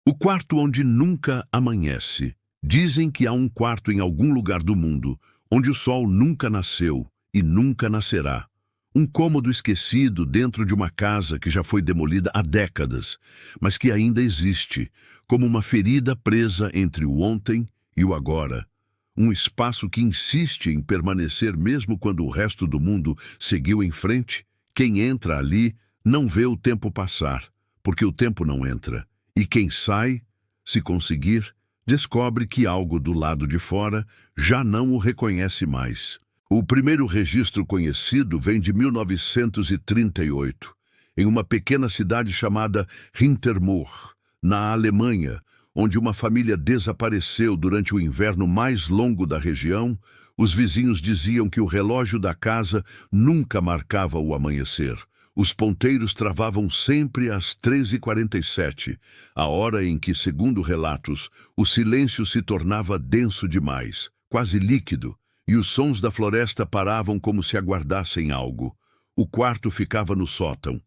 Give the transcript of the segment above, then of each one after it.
O quarto onde nunca amanhece. Dizem que há um quarto em algum lugar do mundo onde o sol nunca nasceu e nunca nascerá. Um cômodo esquecido dentro de uma casa que já foi demolida há décadas, mas que ainda existe, como uma ferida presa entre o ontem e o agora. Um espaço que insiste em permanecer mesmo quando o resto do mundo seguiu em frente. Quem entra ali não vê o tempo passar, porque o tempo não entra. E quem sai, se conseguir, descobre que algo do lado de fora já não o reconhece mais. O primeiro registro conhecido vem de 1938, em uma pequena cidade chamada Hintermoor, na Alemanha, onde uma família desapareceu durante o inverno mais longo da região. Os vizinhos diziam que o relógio da casa nunca marcava o amanhecer. Os ponteiros travavam sempre às 13h47, a hora em que, segundo relatos, o silêncio se tornava denso demais, quase líquido, e os sons da floresta paravam como se aguardassem algo. O quarto ficava no sótão,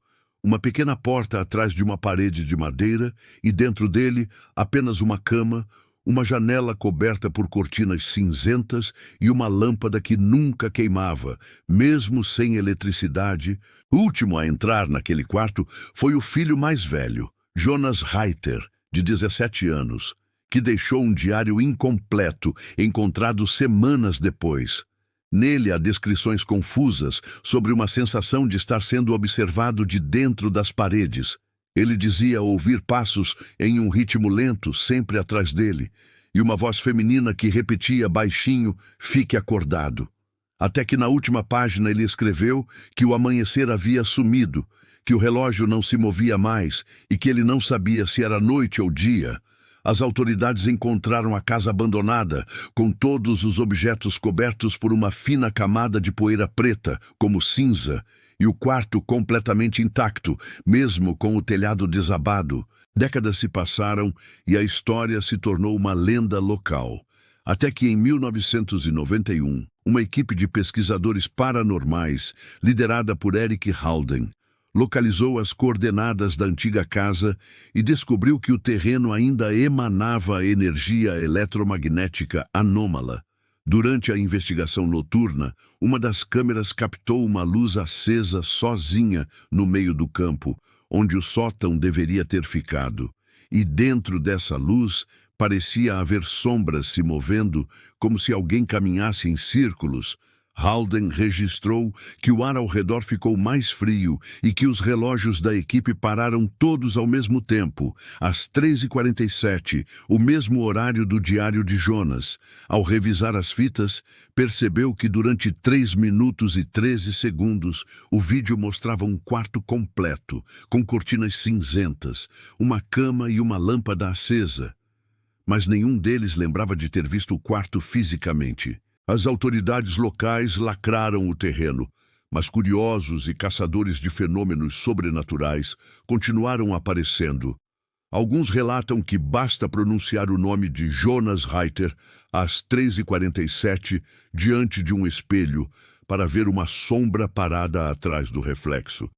uma pequena porta atrás de uma parede de madeira, e dentro dele apenas uma cama, uma janela coberta por cortinas cinzentas e uma lâmpada que nunca queimava, mesmo sem eletricidade. O último a entrar naquele quarto foi o filho mais velho, Jonas Reiter, de 17 anos, que deixou um diário incompleto, encontrado semanas depois. Nele há descrições confusas sobre uma sensação de estar sendo observado de dentro das paredes. Ele dizia ouvir passos em um ritmo lento sempre atrás dele, e uma voz feminina que repetia baixinho: "Fique acordado." Até que na última página ele escreveu que o amanhecer havia sumido, que o relógio não se movia mais e que ele não sabia se era noite ou dia. As autoridades encontraram a casa abandonada, com todos os objetos cobertos por uma fina camada de poeira preta, como cinza, e o quarto completamente intacto, mesmo com o telhado desabado. Décadas se passaram e a história se tornou uma lenda local. Até que em 1991, uma equipe de pesquisadores paranormais, liderada por Eric Haldane, localizou as coordenadas da antiga casa e descobriu que o terreno ainda emanava energia eletromagnética anômala. Durante a investigação noturna, uma das câmeras captou uma luz acesa sozinha no meio do campo, onde o sótão deveria ter ficado. E dentro dessa luz parecia haver sombras se movendo, como se alguém caminhasse em círculos. Haldane registrou que o ar ao redor ficou mais frio e que os relógios da equipe pararam todos ao mesmo tempo, às 13h47, o mesmo horário do diário de Jonas. Ao revisar as fitas, percebeu que durante 3 minutos e 13 segundos o vídeo mostrava um quarto completo, com cortinas cinzentas, uma cama e uma lâmpada acesa. Mas nenhum deles lembrava de ter visto o quarto fisicamente. As autoridades locais lacraram o terreno, mas curiosos e caçadores de fenômenos sobrenaturais continuaram aparecendo. Alguns relatam que basta pronunciar o nome de Jonas Reiter às 13h47 diante de um espelho para ver uma sombra parada atrás do reflexo.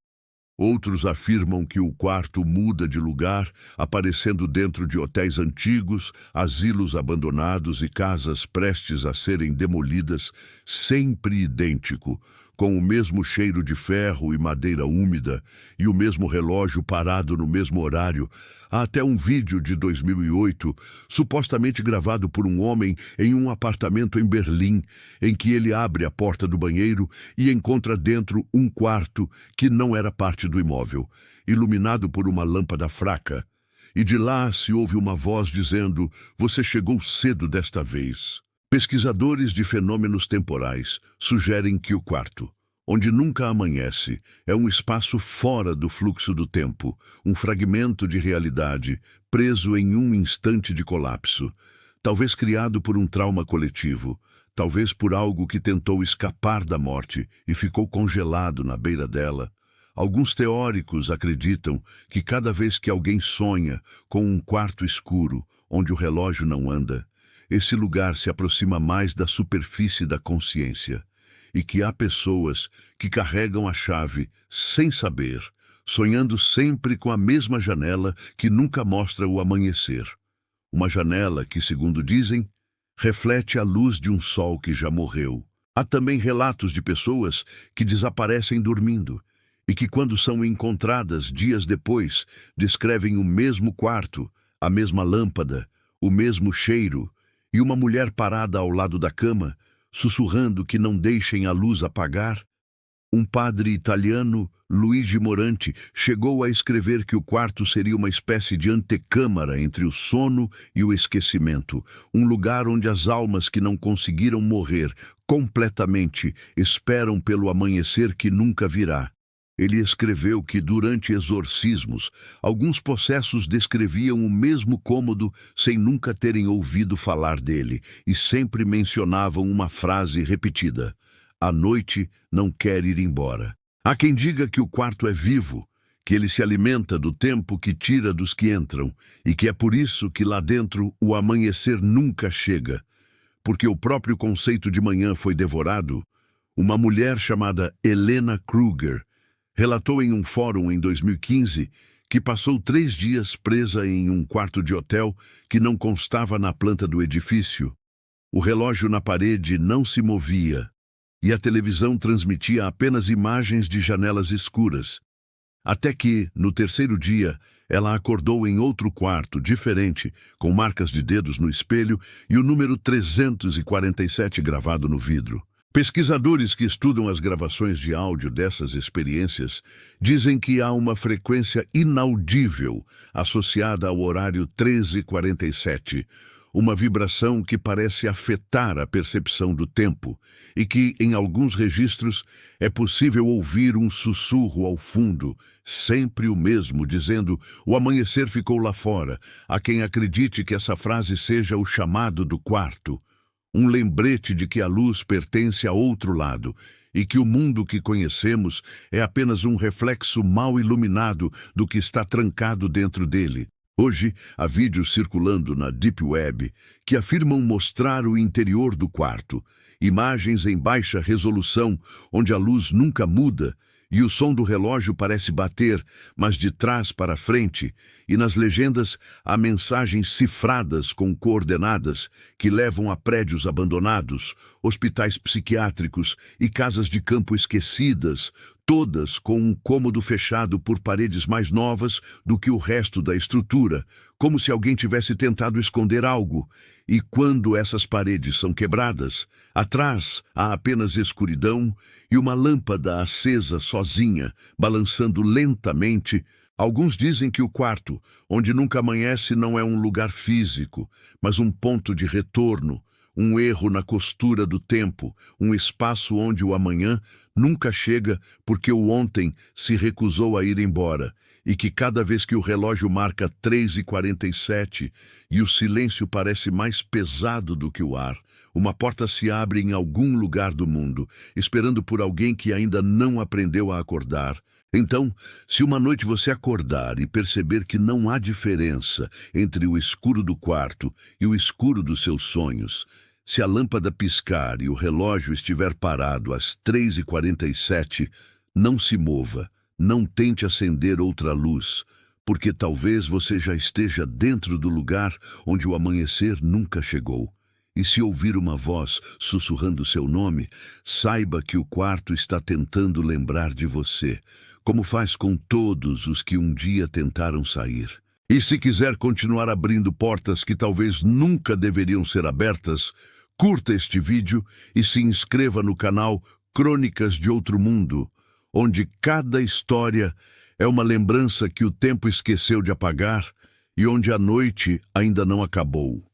Outros afirmam que o quarto muda de lugar, aparecendo dentro de hotéis antigos, asilos abandonados e casas prestes a serem demolidas, sempre idêntico, com o mesmo cheiro de ferro e madeira úmida e o mesmo relógio parado no mesmo horário. Há até um vídeo de 2008, supostamente gravado por um homem em um apartamento em Berlim, em que ele abre a porta do banheiro e encontra dentro um quarto que não era parte do imóvel, iluminado por uma lâmpada fraca. E de lá se ouve uma voz dizendo: "Você chegou cedo desta vez." Pesquisadores de fenômenos temporais sugerem que o quarto, onde nunca amanhece, é um espaço fora do fluxo do tempo, um fragmento de realidade preso em um instante de colapso, talvez criado por um trauma coletivo, talvez por algo que tentou escapar da morte e ficou congelado na beira dela. Alguns teóricos acreditam que cada vez que alguém sonha com um quarto escuro, onde o relógio não anda, esse lugar se aproxima mais da superfície da consciência, e que há pessoas que carregam a chave sem saber, sonhando sempre com a mesma janela que nunca mostra o amanhecer. Uma janela que, segundo dizem, reflete a luz de um sol que já morreu. Há também relatos de pessoas que desaparecem dormindo e que, quando são encontradas dias depois, descrevem o mesmo quarto, a mesma lâmpada, o mesmo cheiro e uma mulher parada ao lado da cama, sussurrando que não deixem a luz apagar. Um padre italiano, Luigi Moranti, chegou a escrever que o quarto seria uma espécie de antecâmara entre o sono e o esquecimento, um lugar onde as almas que não conseguiram morrer completamente esperam pelo amanhecer que nunca virá. Ele escreveu que, durante exorcismos, alguns possessos descreviam o mesmo cômodo sem nunca terem ouvido falar dele e sempre mencionavam uma frase repetida: "A noite não quer ir embora." Há quem diga que o quarto é vivo, que ele se alimenta do tempo que tira dos que entram e que é por isso que lá dentro o amanhecer nunca chega, porque o próprio conceito de manhã foi devorado. Uma mulher chamada Helena Kruger relatou em um fórum em 2015 que passou 3 dias presa em um quarto de hotel que não constava na planta do edifício. O relógio na parede não se movia e a televisão transmitia apenas imagens de janelas escuras. Até que, no terceiro dia, ela acordou em outro quarto, diferente, com marcas de dedos no espelho e o número 347 gravado no vidro. Pesquisadores que estudam as gravações de áudio dessas experiências dizem que há uma frequência inaudível associada ao horário 13h47, uma vibração que parece afetar a percepção do tempo e que, em alguns registros, é possível ouvir um sussurro ao fundo, sempre o mesmo, dizendo: "O amanhecer ficou lá fora." Há quem acredite que essa frase seja o chamado do quarto, um lembrete de que a luz pertence a outro lado e que o mundo que conhecemos é apenas um reflexo mal iluminado do que está trancado dentro dele. Hoje, há vídeos circulando na Deep Web que afirmam mostrar o interior do quarto, imagens em baixa resolução onde a luz nunca muda e o som do relógio parece bater, mas de trás para frente, e nas legendas há mensagens cifradas com coordenadas que levam a prédios abandonados, hospitais psiquiátricos e casas de campo esquecidas, todas com um cômodo fechado por paredes mais novas do que o resto da estrutura, como se alguém tivesse tentado esconder algo. E quando essas paredes são quebradas, atrás há apenas escuridão e uma lâmpada acesa sozinha, balançando lentamente. Alguns dizem que o quarto, onde nunca amanhece, não é um lugar físico, mas um ponto de retorno, um erro na costura do tempo, um espaço onde o amanhã nunca chega porque o ontem se recusou a ir embora, e que cada vez que o relógio marca 3h47 e o silêncio parece mais pesado do que o ar, uma porta se abre em algum lugar do mundo, esperando por alguém que ainda não aprendeu a acordar. Então, se uma noite você acordar e perceber que não há diferença entre o escuro do quarto e o escuro dos seus sonhos, se a lâmpada piscar e o relógio estiver parado às 3h47, não se mova, não tente acender outra luz, porque talvez você já esteja dentro do lugar onde o amanhecer nunca chegou. E se ouvir uma voz sussurrando seu nome, saiba que o quarto está tentando lembrar de você, como faz com todos os que um dia tentaram sair. E se quiser continuar abrindo portas que talvez nunca deveriam ser abertas, curta este vídeo e se inscreva no canal Crônicas de Outro Mundo, onde cada história é uma lembrança que o tempo esqueceu de apagar e onde a noite ainda não acabou.